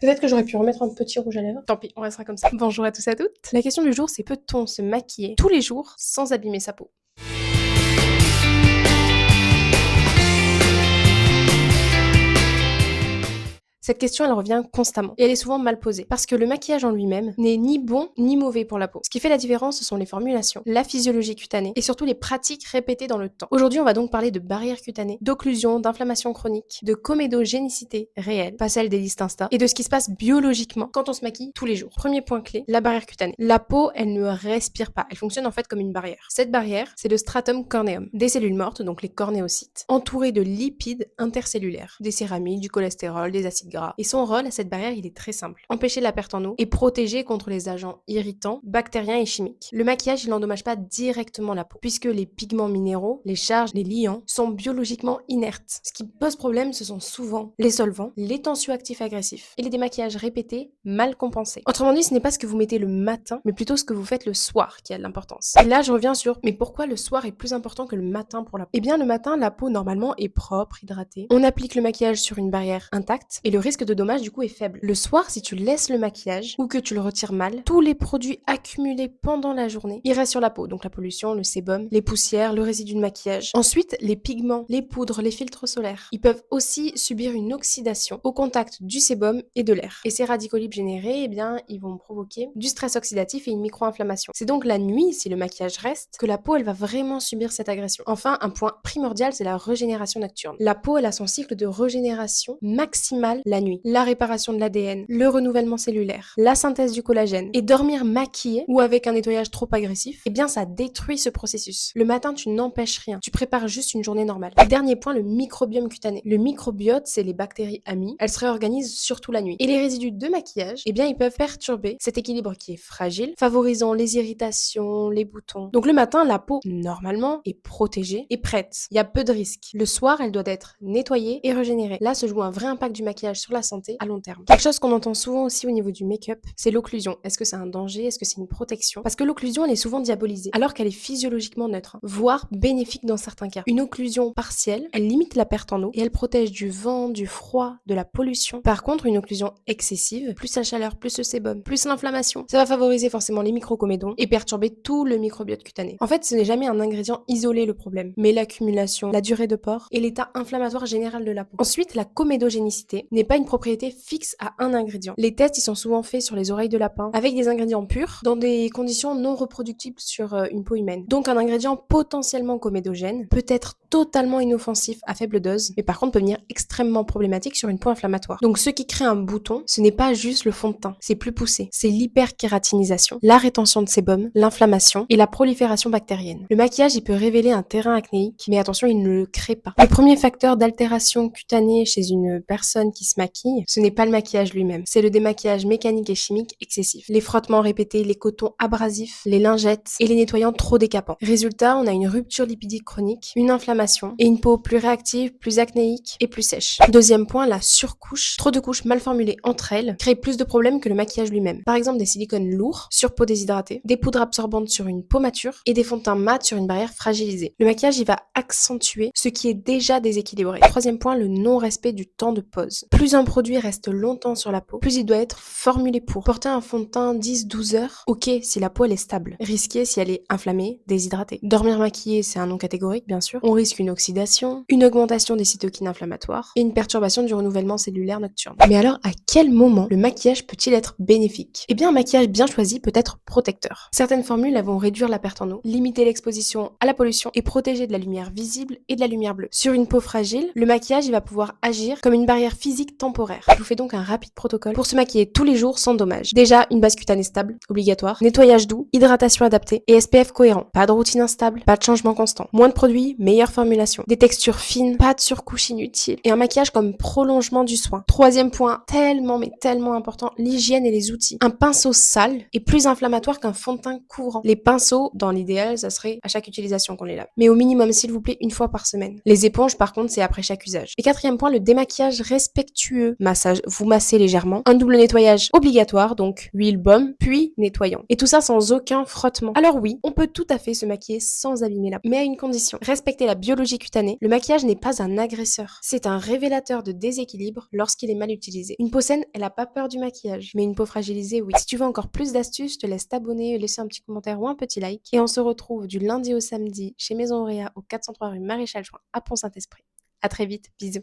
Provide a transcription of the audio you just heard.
Peut-être que j'aurais pu remettre un petit rouge à lèvres. Tant pis, on restera comme ça. Bonjour à tous et à toutes. La question du jour, c'est peut-on se maquiller tous les jours sans abîmer sa peau? Cette question, elle revient constamment et elle est souvent mal posée parce que le maquillage en lui-même n'est ni bon ni mauvais pour la peau. Ce qui fait la différence, ce sont les formulations, la physiologie cutanée et surtout les pratiques répétées dans le temps. Aujourd'hui, on va donc parler de barrière cutanée, d'occlusion, d'inflammation chronique, de comédogénicité réelle, pas celle des listes Insta, et de ce qui se passe biologiquement quand on se maquille tous les jours. Premier point clé, la barrière cutanée. La peau, elle ne respire pas, elle fonctionne en fait comme une barrière. Cette barrière, c'est le stratum corneum, des cellules mortes, donc les cornéocytes, entourées de lipides intercellulaires, des céramides, du cholestérol, des acides gras. Et son rôle à cette barrière, il est très simple. Empêcher la perte en eau et protéger contre les agents irritants, bactériens et chimiques. Le maquillage, il n'endommage pas directement la peau, puisque les pigments minéraux, les charges, les liants, sont biologiquement inertes. Ce qui pose problème, ce sont souvent les solvants, les tensioactifs agressifs et les démaquillages répétés, mal compensés. Autrement dit, ce n'est pas ce que vous mettez le matin, mais plutôt ce que vous faites le soir qui a de l'importance. Et là, je reviens sur, mais pourquoi le soir est plus important que le matin pour la peau? Eh bien, le matin, la peau, normalement, est propre, hydratée. On applique le maquillage sur une barrière intacte et le risque de dommage, du coup, est faible. Le soir, si tu laisses le maquillage ou que tu le retires mal, tous les produits accumulés pendant la journée, ils restent sur la peau. Donc la pollution, le sébum, les poussières, le résidu de maquillage. Ensuite, les pigments, les poudres, les filtres solaires. Ils peuvent aussi subir une oxydation au contact du sébum et de l'air. Et ces radicaux libres générés, eh bien, ils vont provoquer du stress oxydatif et une micro-inflammation. C'est donc la nuit, si le maquillage reste, que la peau, elle va vraiment subir cette agression. Enfin, un point primordial, c'est la régénération nocturne. La peau, elle a son cycle de régénération maximale la nuit. La réparation de l'ADN, le renouvellement cellulaire, la synthèse du collagène. Et dormir maquillé ou avec un nettoyage trop agressif, eh bien, ça détruit ce processus. Le matin, tu n'empêches rien. Tu prépares juste une journée normale. Et dernier point, le microbiome cutané. Le microbiote, c'est les bactéries amies. Elles se réorganisent surtout la nuit. Et les résidus de maquillage, eh bien, ils peuvent perturber cet équilibre qui est fragile, favorisant les irritations, les boutons. Donc le matin, la peau, normalement, est protégée et prête. Il y a peu de risques. Le soir, elle doit être nettoyée et régénérée. Là se joue un vrai impact du maquillage sur la santé à long terme. Quelque chose qu'on entend souvent aussi au niveau du make-up, c'est l'occlusion. Est-ce que c'est un danger? Est-ce que c'est une protection? Parce que l'occlusion, elle est souvent diabolisée, alors qu'elle est physiologiquement neutre, voire bénéfique dans certains cas. Une occlusion partielle, elle limite la perte en eau et elle protège du vent, du froid, de la pollution. Par contre, une occlusion excessive, plus la chaleur, plus le sébum, plus l'inflammation, ça va favoriser forcément les microcomédons et perturber tout le microbiote cutané. En fait, ce n'est jamais un ingrédient isolé le problème, mais l'accumulation, la durée de port et l'état inflammatoire général de la peau. Ensuite, la comédogénicité n'est pas une propriété fixe à un ingrédient. Les tests, ils sont souvent faits sur les oreilles de lapin avec des ingrédients purs dans des conditions non reproductibles sur une peau humaine. Donc un ingrédient potentiellement comédogène peut être totalement inoffensif à faible dose, mais par contre peut devenir extrêmement problématique sur une peau inflammatoire. Donc ce qui crée un bouton, ce n'est pas juste le fond de teint, c'est plus poussé. C'est l'hyperkératinisation, la rétention de sébum, l'inflammation et la prolifération bactérienne. Le maquillage, il peut révéler un terrain acnéique, mais attention, il ne le crée pas. Le premier facteur d'altération cutanée chez une personne qui se maquille, ce n'est pas le maquillage lui-même, c'est le démaquillage mécanique et chimique excessif. Les frottements répétés, les cotons abrasifs, les lingettes et les nettoyants trop décapants. Résultat, on a une rupture lipidique chronique, une inflammation et une peau plus réactive, plus acnéique et plus sèche. Deuxième point, la surcouche. Trop de couches mal formulées entre elles créent plus de problèmes que le maquillage lui-même. Par exemple, des silicones lourds sur peau déshydratée, des poudres absorbantes sur une peau mature et des fonds de teint mat sur une barrière fragilisée. Le maquillage, il va accentuer ce qui est déjà déséquilibré. Troisième point, le non-respect du temps de pose. Plus un produit reste longtemps sur la peau, plus il doit être formulé pour. Porter un fond de teint 10-12 heures, ok si la peau elle est stable. Risqué si elle est inflammée, déshydratée. Dormir maquillé, c'est un non catégorique bien sûr. On risque une oxydation, une augmentation des cytokines inflammatoires et une perturbation du renouvellement cellulaire nocturne. Mais alors, à quel moment le maquillage peut-il être bénéfique? Eh bien, un maquillage bien choisi peut être protecteur. Certaines formules elles vont réduire la perte en eau, limiter l'exposition à la pollution et protéger de la lumière visible et de la lumière bleue. Sur une peau fragile, le maquillage il va pouvoir agir comme une barrière physique temporaire. Je vous fais donc un rapide protocole pour se maquiller tous les jours sans dommage. Déjà, une base cutanée stable, obligatoire, nettoyage doux, hydratation adaptée et SPF cohérent. Pas de routine instable, pas de changement constant. Moins de produits, meilleure formulation. Des textures fines, pas de surcouche inutile. Et un maquillage comme prolongement du soin. Troisième point, tellement mais tellement important, l'hygiène et les outils. Un pinceau sale est plus inflammatoire qu'un fond de teint courant. Les pinceaux, dans l'idéal, ça serait à chaque utilisation qu'on les lave. Mais au minimum, s'il vous plaît, une fois par semaine. Les éponges, par contre, c'est après chaque usage. Et quatrième point, le démaquillage respectueux vertueux massage, vous massez légèrement, un double nettoyage obligatoire, donc huile, baume, puis nettoyant. Et tout ça sans aucun frottement. Alors oui, on peut tout à fait se maquiller sans abîmer la peau, mais à une condition, respecter la biologie cutanée. Le maquillage n'est pas un agresseur, c'est un révélateur de déséquilibre lorsqu'il est mal utilisé. Une peau saine, elle a pas peur du maquillage, mais une peau fragilisée, oui. Si tu veux encore plus d'astuces, je te laisse t'abonner, laisser un petit commentaire ou un petit like, et on se retrouve du lundi au samedi chez Maison Auréa au 403 rue Maréchal Juin à Pont-Saint-Esprit. À très vite, bisous.